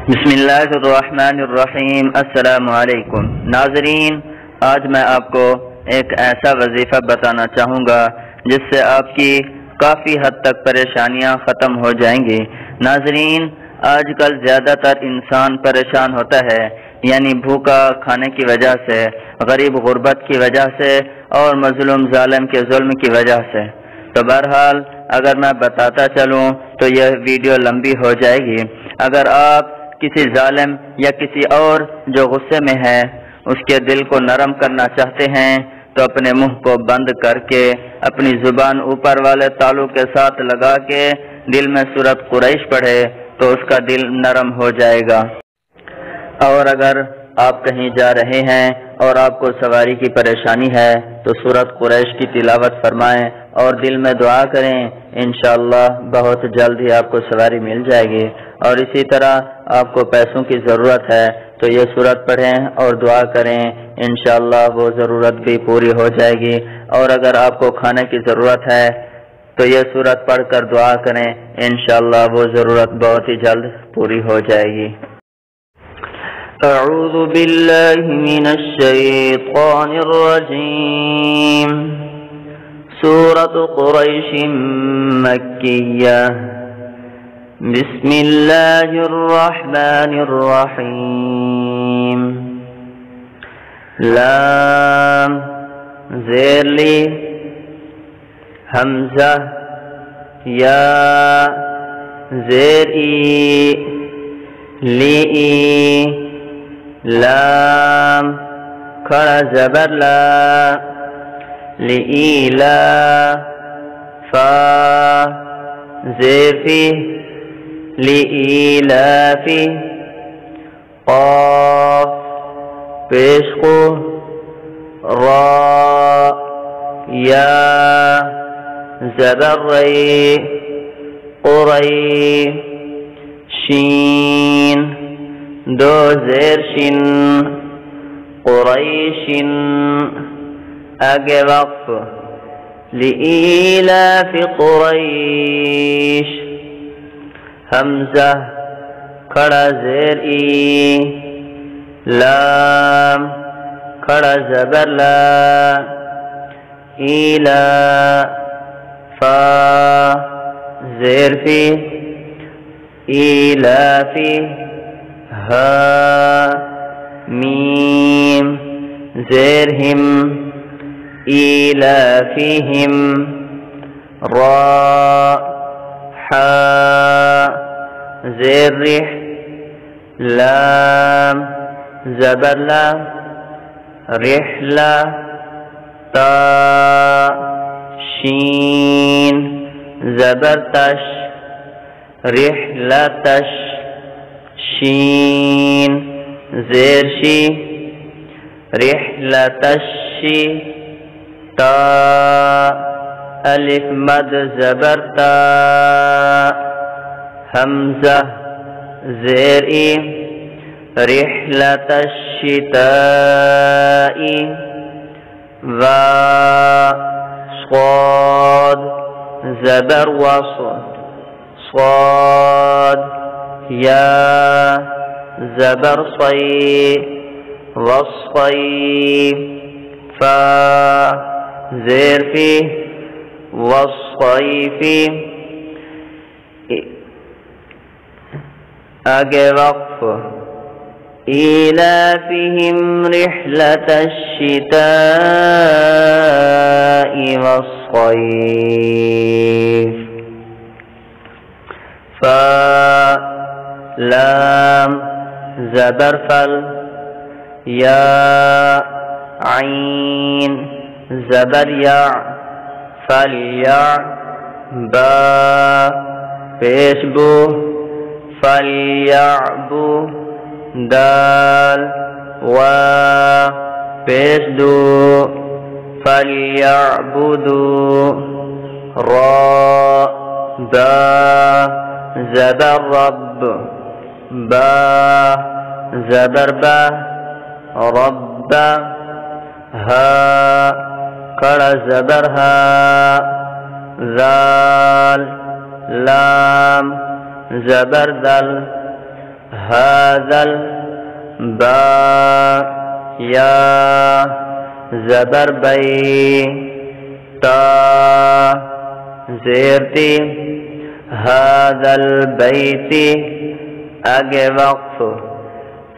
बिस्मिल्लाहिर्रहमानिर्रहीम। अस्सलामुअलैकुम नाज़रीन, आज मैं आपको एक ऐसा वजीफ़ा बताना चाहूँगा जिससे आपकी काफ़ी हद तक परेशानियाँ ख़त्म हो जाएंगी। नाज़रीन, आजकल ज़्यादातर इंसान परेशान होता है, यानी भूखा खाने की वजह से, गरीब गुर्बत की वजह से और मज़लूम ज़ालिम के जुल्म की वजह से। तो बहरहाल अगर मैं बताता चलूँ तो यह वीडियो लंबी हो जाएगी। अगर आप किसी जालिम या किसी और जो गुस्से में है उसके दिल को नरम करना चाहते हैं तो अपने मुंह को बंद करके अपनी जुबान ऊपर वाले तालू के साथ लगा के दिल में सूरत कुरैश पढ़े तो उसका दिल नरम हो जाएगा। और अगर आप कहीं जा रहे हैं और आपको सवारी की परेशानी है तो सूरत कुरैश की तिलावत फरमाएं और दिल में दुआ करें, इंशाअल्लाह बहुत जल्द ही आपको सवारी मिल जाएगी। और इसी तरह आपको पैसों की ज़रूरत है तो ये सूरत पढ़ें और दुआ करें, इंशाअल्लाह वो ज़रूरत भी पूरी हो जाएगी। और अगर आपको खाने की ज़रूरत है तो ये सूरत पढ़कर दुआ करें, इंशाअल्लाह वो ज़रूरत बहुत ही जल्द पूरी हो जाएगी। अऊज़ु बिल्लाहि मिनश शैतानिर रजीम। सूरत कुरैश मक्किया। बिस्मिल्लाहिर रहमानिर रहीम। लाम ज़ेर ली, हमज़ा या ज़ेर ई, ली ई, लाम खड़ा ज़बर ला, ली ई ला, फा ज़ेर फी, ली ई ला फी, क़ाफ पेश को, रा या ज़बर रई, क़ुरई, शीन दो ज़ेर शिन, क़ुरैशिन आगे वक़्फ़, लिईलाफ़ि क़ुरैश, हमज़ा खड़ा ज़ेर ई, लाम खड़ा ज़बर ला, ईला, फा ज़ेर फी, ईलाफ़ी, हा मीम ज़ेर हिम, ईलाफ़िहिम, रा हा ज़ेर रिह, लाम ज़बर ला, रिहला, ता शीन ज़बर तश, रिहलतश, शीन ज़ेर शी, रिहलतशी, ता अलिफ मद ज़बर ता, हमज़ा ज़ेर ई, रिहलतश्शिताई, वा स्वाद ज़बर वस, स्वाद या ज़बर सई, वस्सई, फा ज़ेर फी, वस्सैफी आगे वक़्फ़, ईलाफ़िहिम रिहलतश शिताई वस्सैफ, फा लाम ज़बर फल, या आइन ज़बर या, फल या, बा पेश बू, फल या बू, दाल वा पेश दू, फल या बुदू, रा दा ज़बर रब, बा ज़बर बा, रब्बा, हा खड़ा ज़बर हा, ज़ाल लाम ज़बर दल, हाज़ल बा या ज़बर बई ता ज़ेरती हाज़ल बैती आगे वक्फ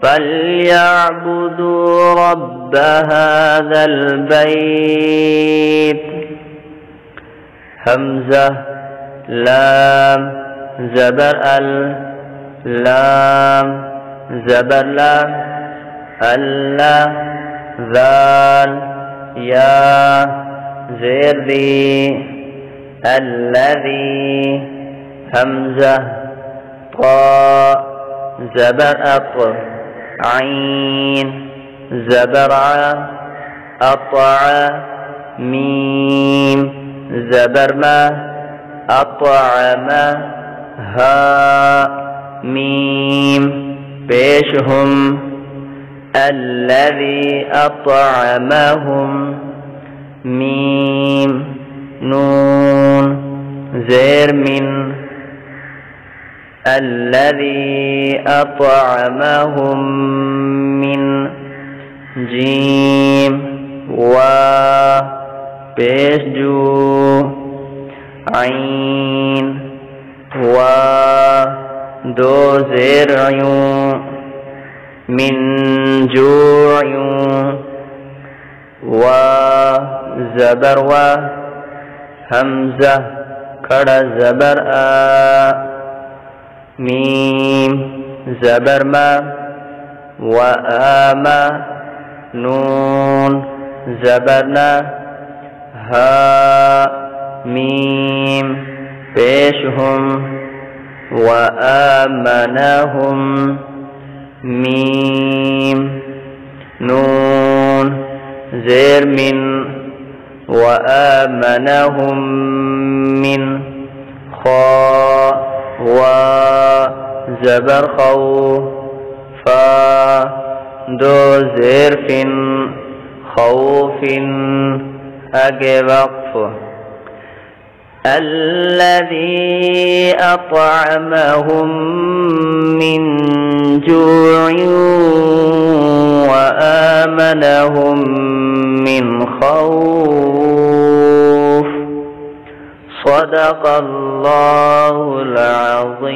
फल्यअबुदू रब्ब हाज़ल बैत हमज़ा लाम ज़बर अल लाम ज़बर ला अल्लाह ज़ाल या ज़ेर दी अल्लज़ी हमज़ा क़ा ज़बर अक़ आइन ज़बर आ अक़अ मीम ज़बर मा अक़अम हा मीम पेश हुम अल्लज़ी अतअमहुम मीम नून ज़ेर मिन अल्लज़ी अतअमहुम मिन जीम वा पेश जू आइन वा दो ज़ेर यूं मिन जूयूं वा ज़बर वा हमज़ा खड़ा ज़बर आ मीम ज़बर मा व आमा नून ज़बर ना हा मीम पेश हुम व आमनहुम मीम नून ज़ेर मिन व आमनहुम मिन खा वा ज़बर खौ फा दो ज़ेर फिन खौफिन आगे वक्फ अल्लज़ी अतअमहुम मिन जूइन व आमनहुम मिन खौफ सदक़ल्लाहुल अज़ीम।